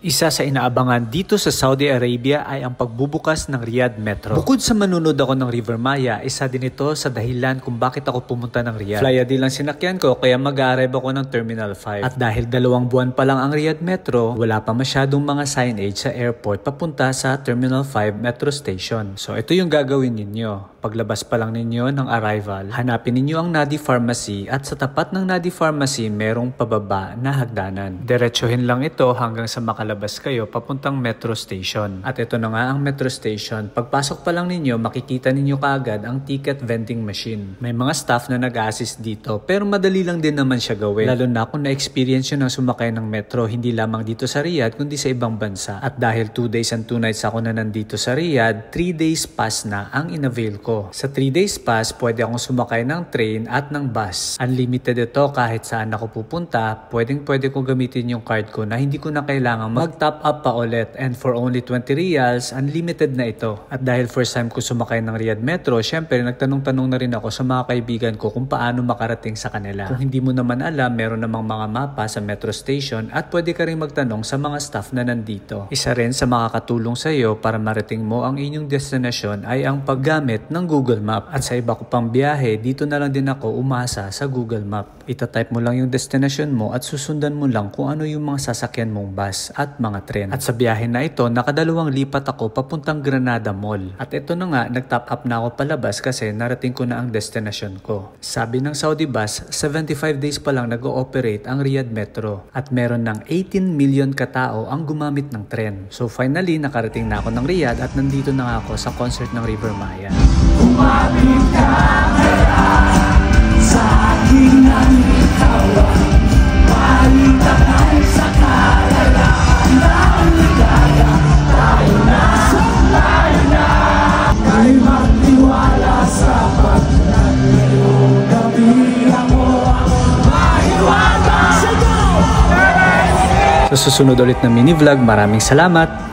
Isa sa inaabangan dito sa Saudi Arabia ay ang pagbubukas ng Riyadh Metro. Bukod sa manunod ako ng River Maya, isa din ito sa dahilan kung bakit ako pumunta ng Riyadh. Flyadi lang sinakyan ko kaya mag-arrive ako ng Terminal 5. At dahil 2 buwan pa lang ang Riyadh Metro, wala pa masyadong mga signage sa airport papunta sa Terminal 5 Metro Station. So ito yung gagawin ninyo. Paglabas pa lang ninyo ng arrival, hanapin ninyo ang Nadi Pharmacy at sa tapat ng Nadi Pharmacy merong pababa na hagdanan. Diretsuhin lang ito hanggang sa makalabas kayo papuntang Metro Station. At ito na nga ang Metro Station. Pagpasok pa lang ninyo, makikita ninyo kaagad ang ticket vending machine. May mga staff na nag-assist dito pero madali lang din naman siya gawin. Lalo na kung na-experience nyo ng sumakay ng metro, hindi lamang dito sa Riyadh kundi sa ibang bansa. At dahil 2 days and 2 nights ako na nandito sa Riyadh, 3 days pass na ang inavail ko. Sa 3 days pass, pwede akong sumakay ng train at ng bus. Unlimited ito kahit saan ako pupunta. Pwede ko gamitin yung card ko na hindi ko na kailangan mag-top up pa ulit. And for only 20 riyals, unlimited na ito. At dahil first time ko sumakay ng Riyadh Metro, syempre nagtanong-tanong na rin ako sa mga kaibigan ko kung paano makarating sa kanila. Kung hindi mo naman alam, meron namang mga mapa sa metro station at pwede ka rin magtanong sa mga staff na nandito. Isa rin sa makakatulong sa iyo para marating mo ang inyong destinasyon ay ang paggamit ng Google Map. At sa iba ko pang biyahe, dito na lang din ako umasa sa Google Map. Itatype mo lang yung destination mo at susundan mo lang kung ano yung mga sasakyan mong bus at mga tren. At sa biyahe na ito, nakadalawang lipat ako papuntang Granada Mall. At ito na nga, nag-top up na ako palabas kasi narating ko na ang destination ko. Sabi ng Saudi Bus, 75 days pa lang nag-ooperate ang Riyadh Metro at meron ng 18 million katao ang gumamit ng tren. So finally, nakarating na ako ng Riyadh at nandito na nga ako sa concert ng River Maya. Umabit ka kaya sa aking nangitawan, palitan sa kalalaan ng ligaya. Tayo na, kay magtiwala sa pagkat ngayong gabi ako mahiwala. Sa susunod ulit na mini vlog, maraming salamat!